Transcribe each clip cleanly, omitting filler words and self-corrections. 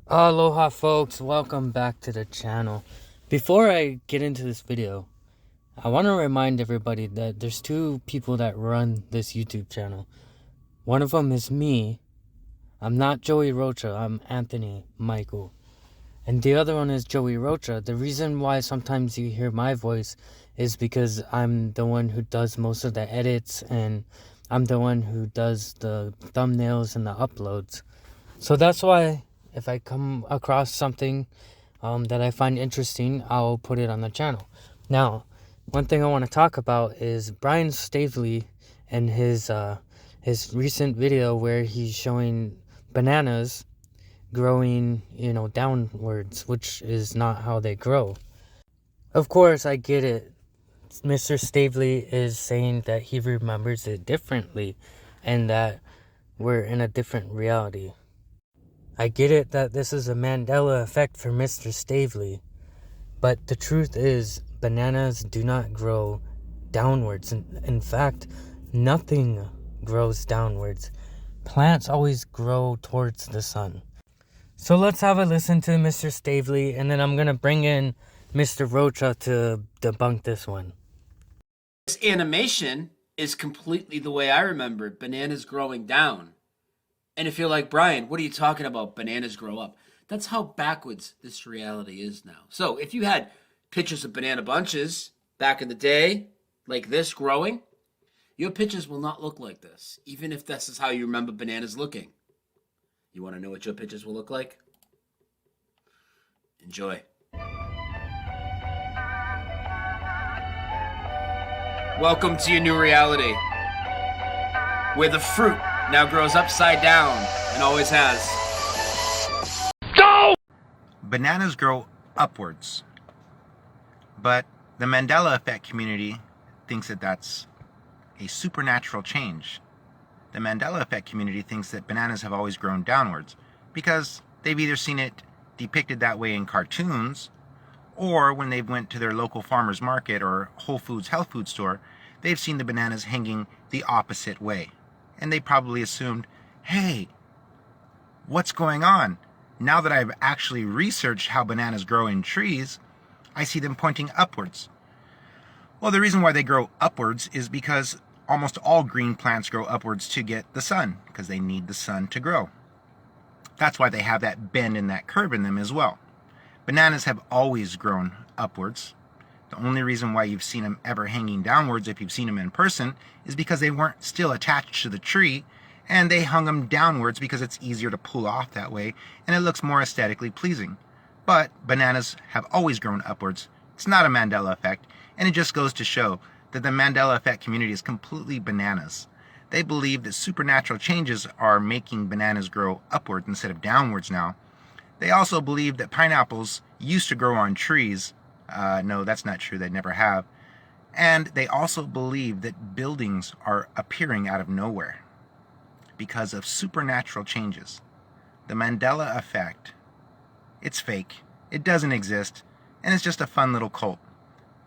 Aloha folks, welcome back to the channel. Before I get into this video, I want to remind everybody that there's two people that run this YouTube channel. One of them is me. I'm not Joey Rocha, I'm Anthony Michael. And the other one is Joey Rocha. The reason why sometimes you hear my voice is because I'm the one who does most of the edits and I'm the one who does the thumbnails and the uploads. So that's why if I come across something that I find interesting, I'll put it on the channel. Now, one thing I want to talk about is Bryan Staveley and his recent video where he's showing bananas growing, downwards, which is not how they grow. Of course, I get it. Mr. Staveley is saying that he remembers it differently and that we're in a different reality. I get it that this is a Mandela effect for Mr. Staveley, but the truth is bananas do not grow downwards. In fact, nothing grows downwards. Plants always grow towards the sun. So let's have a listen to Mr. Staveley, and then I'm going to bring in Mr. Rocha to debunk this one. This animation is completely the way I remember it, bananas growing down. And if you're like, Bryan, what are you talking about? Bananas grow up. That's how backwards this reality is now. So if you had pictures of banana bunches back in the day, like this growing, your pictures will not look like this, even if this is how you remember bananas looking. You want to know what your pictures will look like? Enjoy. Welcome to your new reality, where the fruit now grows upside down and always has. Go! Bananas grow upwards, but the Mandela effect community thinks that that's a supernatural change. The Mandela effect community thinks that bananas have always grown downwards because they've either seen it depicted that way in cartoons, or when they went to their local farmer's market or Whole Foods health food store, they've seen the bananas hanging the opposite way. And they probably assumed, hey, what's going on? Now that I've actually researched how bananas grow in trees, I see them pointing upwards. Well, the reason why they grow upwards is because almost all green plants grow upwards to get the sun, because they need the sun to grow. That's why they have that bend and that curve in them as well. Bananas have always grown upwards. The only reason why you've seen them ever hanging downwards, if you've seen them in person, is because they weren't still attached to the tree, and they hung them downwards because it's easier to pull off that way, and it looks more aesthetically pleasing. But bananas have always grown upwards. It's not a Mandela effect, and it just goes to show that the Mandela effect community is completely bananas. They believe that supernatural changes are making bananas grow upwards instead of downwards now. They also believe that pineapples used to grow on trees. No, that's not true. They never have. And they also believe that buildings are appearing out of nowhere because of supernatural changes. The Mandela effect, it's fake. It doesn't exist. And it's just a fun little cult.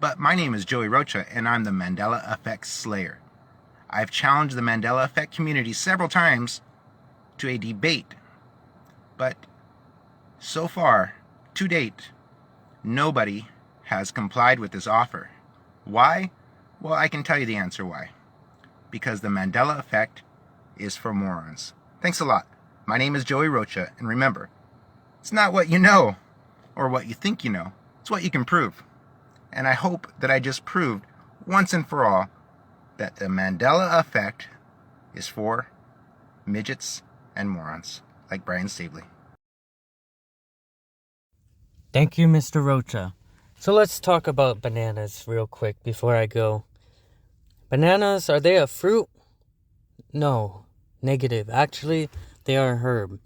But my name is Joey Rocha, and I'm the Mandela Effect Slayer. I've challenged the Mandela Effect community several times to a debate. But so far, to date, nobody has complied with this offer. Why? Well, I can tell you the answer why. Because the Mandela Effect is for morons. Thanks a lot. My name is Joey Rocha, and remember, it's not what you know or what you think you know. It's what you can prove. And I hope that I just proved once and for all that the Mandela Effect is for midgets and morons like Bryan Staveley. Thank you, Mr. Rocha. So let's talk about bananas real quick before I go. Bananas, are they a fruit? No. Negative. Actually, they are a herb.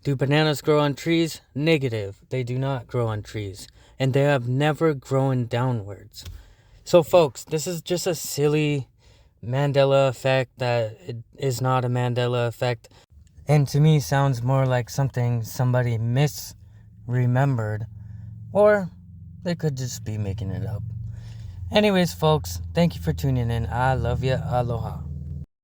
Do bananas grow on trees? Negative. They do not grow on trees. And they have never grown downwards. So folks, this is just a silly Mandela effect that it is not a Mandela effect. And to me sounds more like something somebody misremembered. Or they could just be making it up. Anyways, folks, thank you for tuning in. I love ya. Aloha.